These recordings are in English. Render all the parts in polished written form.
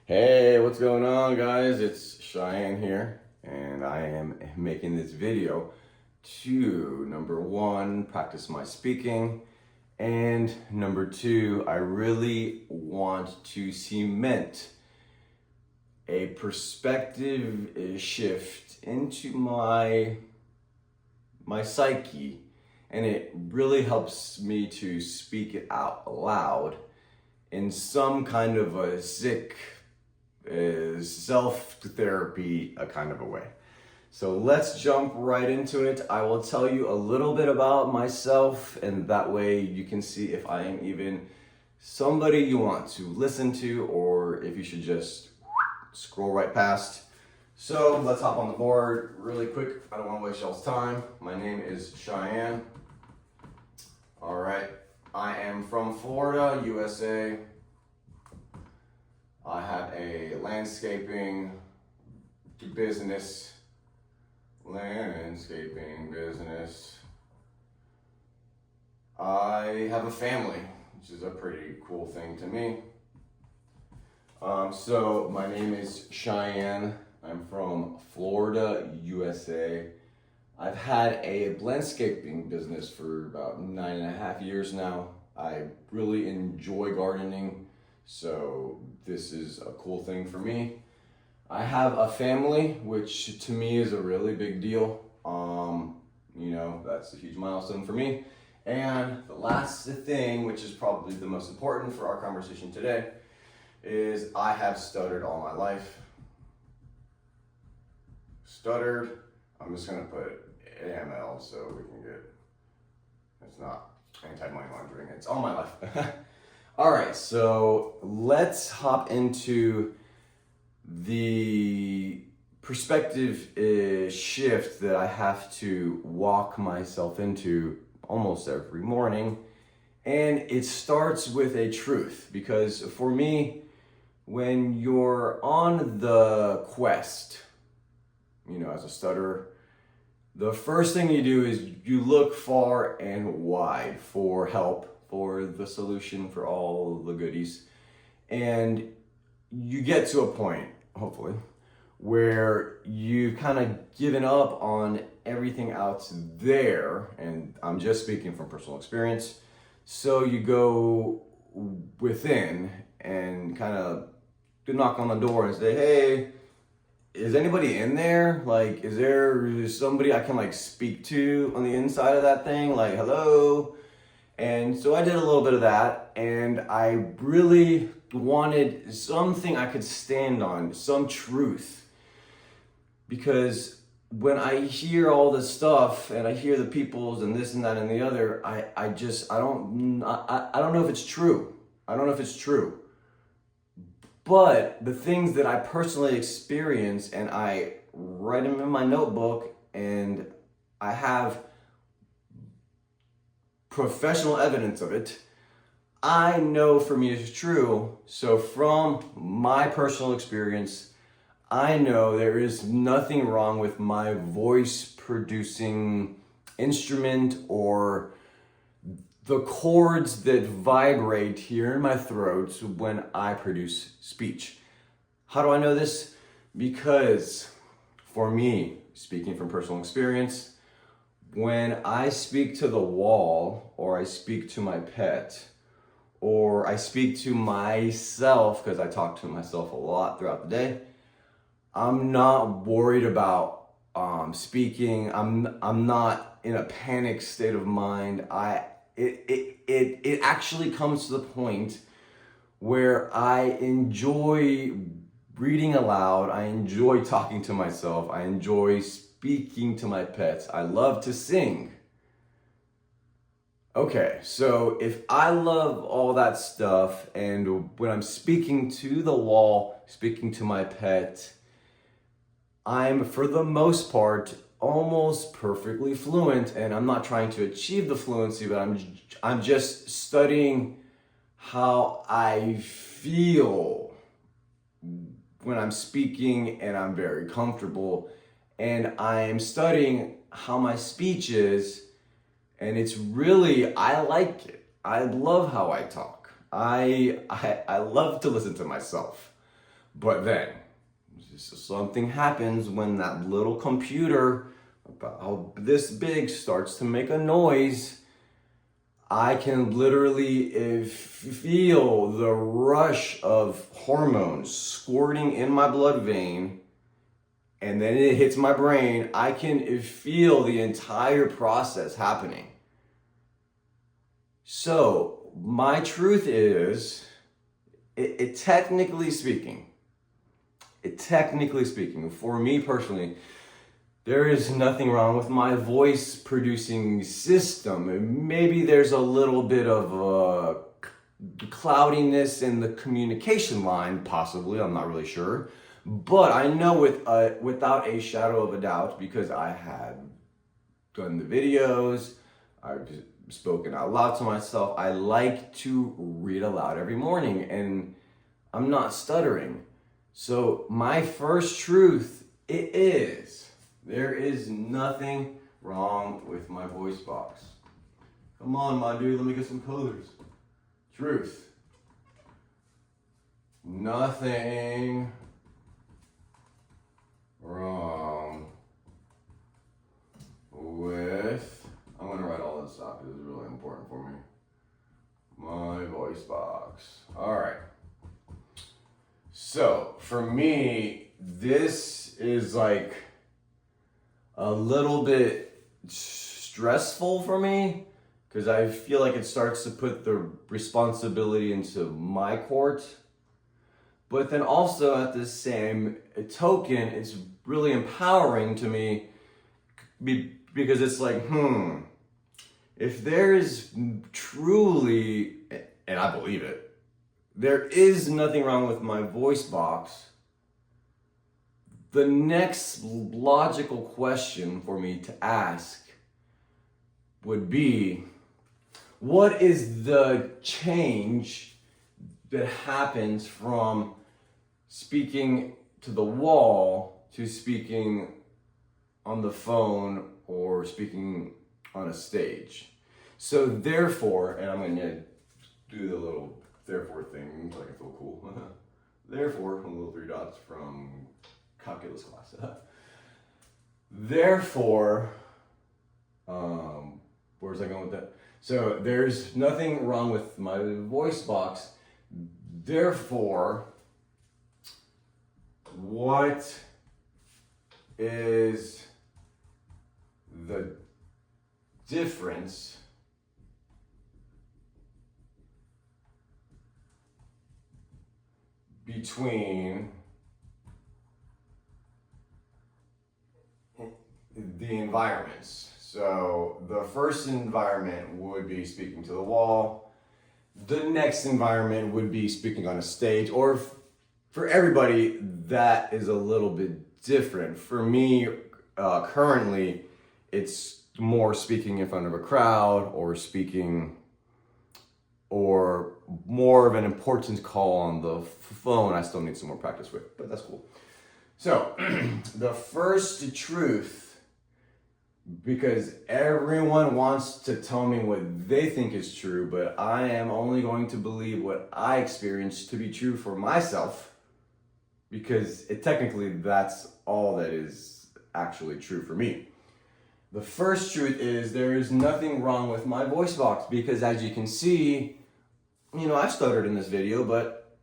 Hey, what's going on, guys? It's Cheyenne here, and I am making this video to number one, practice my speaking, and number two, I really want to cement a perspective shift into my psyche, and it really helps me to speak it out loud in some kind of a sick self-therapy a kind of a way. So let's jump right into it. I will tell you a little bit about myself, and that way you can see if I am even somebody you want to listen to, or if you should just scroll right past. So let's hop on the board really quick. I don't want to waste y'all's time. My name is Cheyenne. All right. I am from Florida, USA. I have a landscaping business. I have a family, which is a pretty cool thing to me. So my name is Cheyenne. I'm from Florida, USA. I've had a landscaping business for about 9.5 years now. I really enjoy gardening. So this is a cool thing for me. I have a family, which to me is a really big deal. That's a huge milestone for me. And the last thing, which is probably the most important for our conversation today, is I have stuttered all my life. Stuttered, I'm just gonna put AML so we can get, it's not anti-money laundering, it's all my life. All right, so let's hop into the perspective shift that I have to walk myself into almost every morning. And it starts with a truth, because for me, when you're on the quest, as a stutterer, the first thing you do is you look far and wide for help, for the solution, for all the goodies. And you get to a point, hopefully, where you've kind of given up on everything out there. And I'm just speaking from personal experience. So you go within and kind of knock on the door and say, hey, is anybody in there? Like, is there somebody I can speak to on the inside of that thing? Like, hello? And so I did a little bit of that, and I really wanted something I could stand on, some truth. Because when I hear all this stuff and I hear the peoples and this and that and the other, I don't know if it's true. I don't know if it's true. But the things that I personally experience, and I write them in my notebook, and I have professional evidence of it, I know for me it's true. So from my personal experience, I know there is nothing wrong with my voice producing instrument or the chords that vibrate here in my throat when I produce speech. How do I know this? Because for me, speaking from personal experience, when I speak to the wall, or I speak to my pet, or I speak to myself, because I talk to myself a lot throughout the day, I'm not worried about speaking. I'm not in a panic state of mind. It actually comes to the point where I enjoy reading aloud. I enjoy talking to myself. I enjoy speaking to my pets. I love to sing. Okay, so if I love all that stuff, and when I'm speaking to the wall, speaking to my pet, I'm, for the most part, almost perfectly fluent, and I'm not trying to achieve the fluency, but I'm just studying how I feel when I'm speaking, and I'm very comfortable, and I'm studying how my speech is, and it's really, I like it. I love how I talk. I love to listen to myself. But then, something happens when that little computer, about this big, starts to make a noise. I can literally feel the rush of hormones squirting in my blood vein, and then it hits my brain. I can feel the entire process happening. So, my truth is, technically speaking, for me personally, there is nothing wrong with my voice producing system. Maybe there's a little bit of cloudiness in the communication line, possibly, I'm not really sure. But I know without a shadow of a doubt, because I had done the videos, I've spoken out loud to myself, I like to read aloud every morning, and I'm not stuttering. So my first truth is, there is nothing wrong with my voice box. Come on, my dude, let me get some colors. Truth. Nothing wrong with, I'm gonna write all this out because it's really important for me. My voice box. All right. So for me, this is like a little bit stressful for me because I feel like it starts to put the responsibility into my court. But then also at the same token, it's really empowering to me because it's like, if there is truly, and I believe it, there is nothing wrong with my voice box, the next logical question for me to ask would be, what is the change that happens from speaking to the wall to speaking on the phone or speaking on a stage? So therefore, and I'm going to do the little therefore thing so I can feel cool. Therefore, from little 3 dots from calculus class. Therefore, where was I going with that? So there's nothing wrong with my voice box. Therefore, what is the difference between the environments? So the first environment would be speaking to the wall. The next environment would be speaking on a stage, or for everybody, that is a little bit different. For me, currently, it's more speaking in front of a crowd or speaking, or more of an important call on the phone I still need some more practice with, but that's cool. So, the first truth, because everyone wants to tell me what they think is true, but I am only going to believe what I experience to be true for myself, because technically that's all that is actually true for me. The first truth is, there is nothing wrong with my voice box, because as you can see, I stuttered in this video, but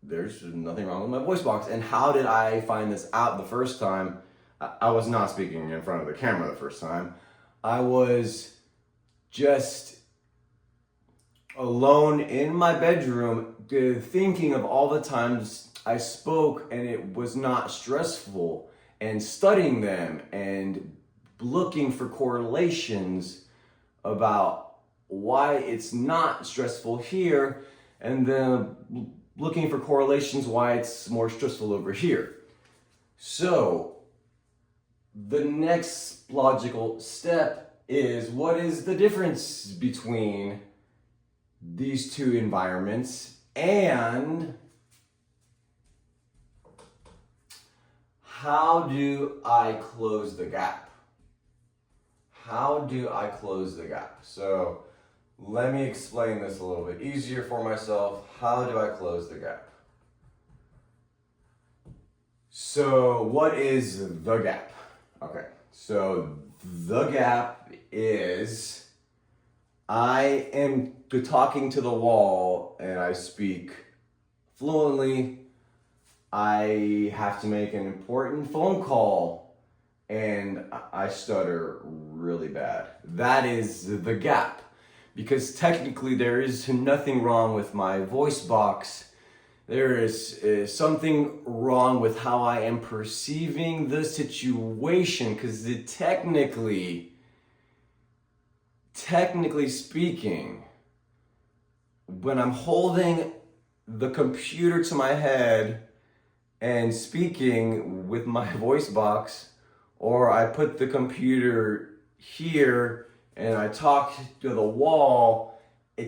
there's nothing wrong with my voice box. And how did I find this out the first time? I was not speaking in front of the camera the first time. I was just alone in my bedroom thinking of all the times I spoke and it was not stressful, and studying them and looking for correlations about why it's not stressful here, and then looking for correlations why it's more stressful over here. So the next logical step is, what is the difference between these two environments, and how do I close the gap? How do I close the gap? So let me explain this a little bit easier for myself. How do I close the gap? So what is the gap? Okay, so the gap is I am talking to the wall and I speak fluently. I have to make an important phone call and I stutter really bad. That is the gap. Because technically there is nothing wrong with my voice box. There is something wrong with how I am perceiving the situation, because technically speaking, when I'm holding the computer to my head and speaking with my voice box, or I put the computer here and I talk to the wall,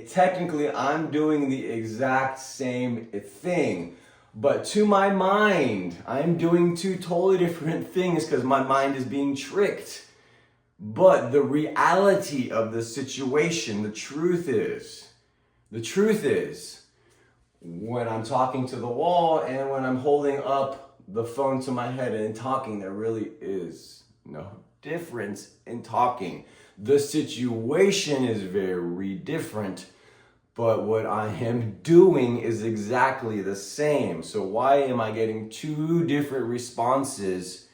technically I'm doing the exact same thing. But to my mind, I'm doing two totally different things because my mind is being tricked. But the reality of the situation, the truth is, when I'm talking to the wall and when I'm holding up the phone to my head and talking, there really is no difference in talking. The situation is very different, but what I am doing is exactly the same. So why am I getting two different responses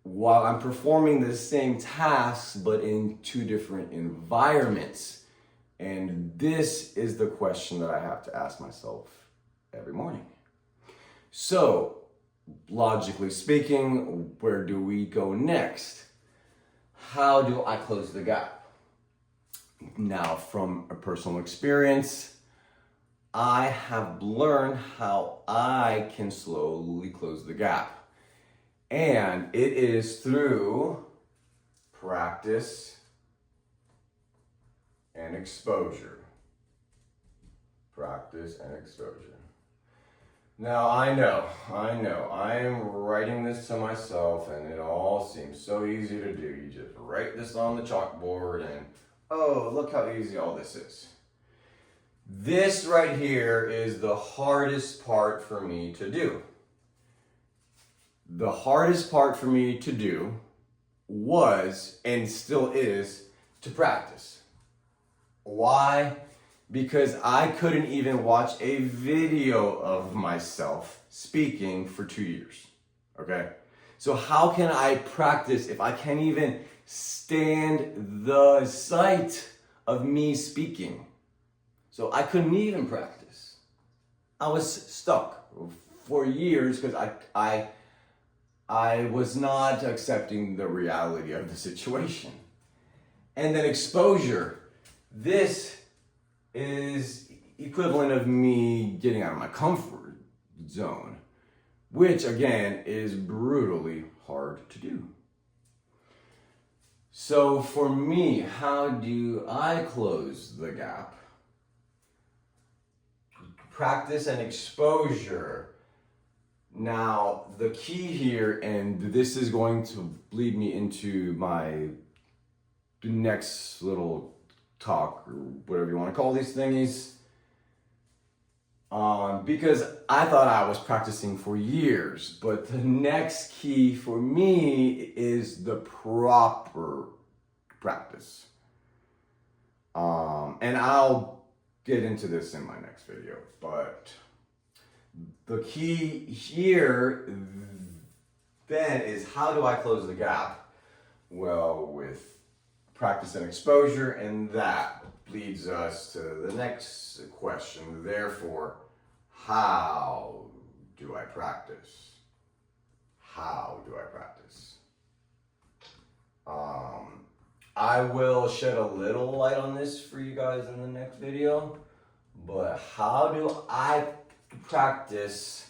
while I'm performing the same tasks but in two different environments? And this is the question that I have to ask myself every morning. So, logically speaking, where do we go next? How do I close the gap? Now, from a personal experience, I have learned how I can slowly close the gap. And it is through practice and exposure. Practice and exposure. Now I know, I am writing this to myself and it all seems so easy to do. You just write this on the chalkboard and, oh, look how easy all this is. This right here is the hardest part for me to do. The hardest part for me to do was, and still is, to practice. Why? Because I couldn't even watch a video of myself speaking for 2 years, okay? So how can I practice if I can't even stand the sight of me speaking? So I couldn't even practice. I was stuck for years because I was not accepting the reality of the situation. And then exposure. This is equivalent of me getting out of my comfort zone, which again is brutally hard to do. So for me, how do I close the gap? Practice and exposure. Now, the key here, and this is going to lead me into my next little talk, or whatever you want to call these thingies, because I thought I was practicing for years, but the next key for me is the proper practice. And I'll get into this in my next video, but the key here then is, how do I close the gap? Well, with practice and exposure, and that leads us to the next question. Therefore, how do I practice? How do I practice? I will shed a little light on this for you guys in the next video, but how do I practice?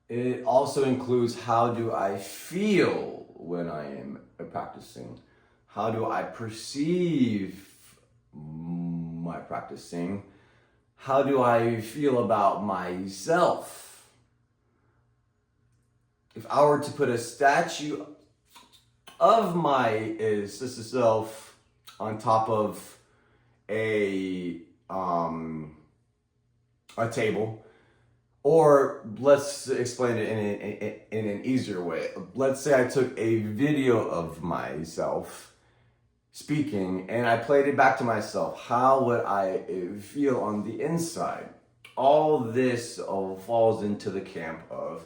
It also includes, how do I feel when I am practicing? How do I perceive my practicing? How do I feel about myself? If I were to put a statue of my self on top of a table, Or let's explain it in an easier way. Let's say I took a video of myself speaking and I played it back to myself. How would I feel on the inside? All this falls into the camp of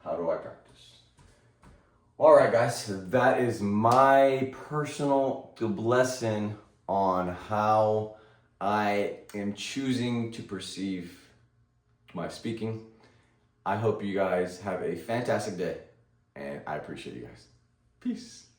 how do I practice? All right, guys, that is my personal lesson on how I am choosing to perceive my speaking. I hope you guys have a fantastic day, and I appreciate you guys. Peace.